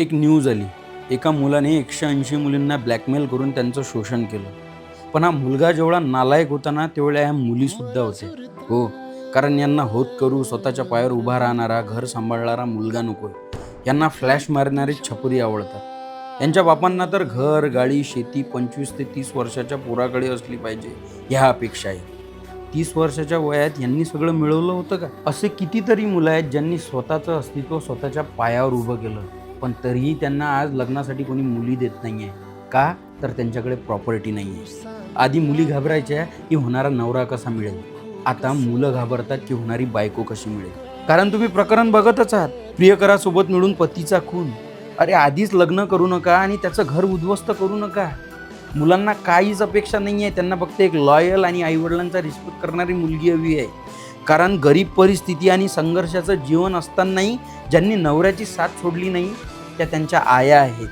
एक न्यूज आली. एका मुलाने 180 मुलींना ब्लॅकमेल करून त्यांचं शोषण केलं. पण हा मुलगा जेवढा नालायक होता ना, तेवढ्या ह्या मुलीसुद्धा होत्या. हो, कारण यांना होत करू, स्वतःच्या पायावर उभा राहणारा, घर सांभाळणारा मुलगा नकोय. यांना फ्लॅश मारणारी छपरी आवडतात. यांच्या बापांना तर घर, गाडी, शेती 25 ते 30 वर्षाच्या पोराकडे असली पाहिजे, ह्या अपेक्षा आहे. 30 वर्षाच्या वयात यांनी सगळं मिळवलं होतं का? असे कितीतरी मुलं आहेत ज्यांनी स्वतःचं अस्तित्व स्वतःच्या पायावर उभं केलं. पण तरीही त्यांना आज लग्नासाठी कोणी मुली देत नाहीये. का? तर त्यांच्याकडे प्रॉपर्टी नाहीये. आधी मुली घाबरायच्या की होणारा नवरा कसा मिळेल. आता मुलं घाबरतात की होणारी बायको कशी मिळेल. कारण तुम्ही प्रकरण बघतच आहात. प्रियकरासोबत मिळून पतीचा खून. अरे आधीच लग्न करू नका आणि त्याचं घर उद्ध्वस्त करू नका. मुलांना काहीच अपेक्षा नाही आहे. त्यांना फक्त एक लॉयल आणि आईवडिलांचा रिस्पेक्ट करणारी मुलगी हवी आहे. कारण गरीब परिस्थिती आणि संघर्षाचं जीवन असतानाही ज्यांनी नवऱ्याची साथ सोडली नाही, त्या त्यांच्या आया आहेत.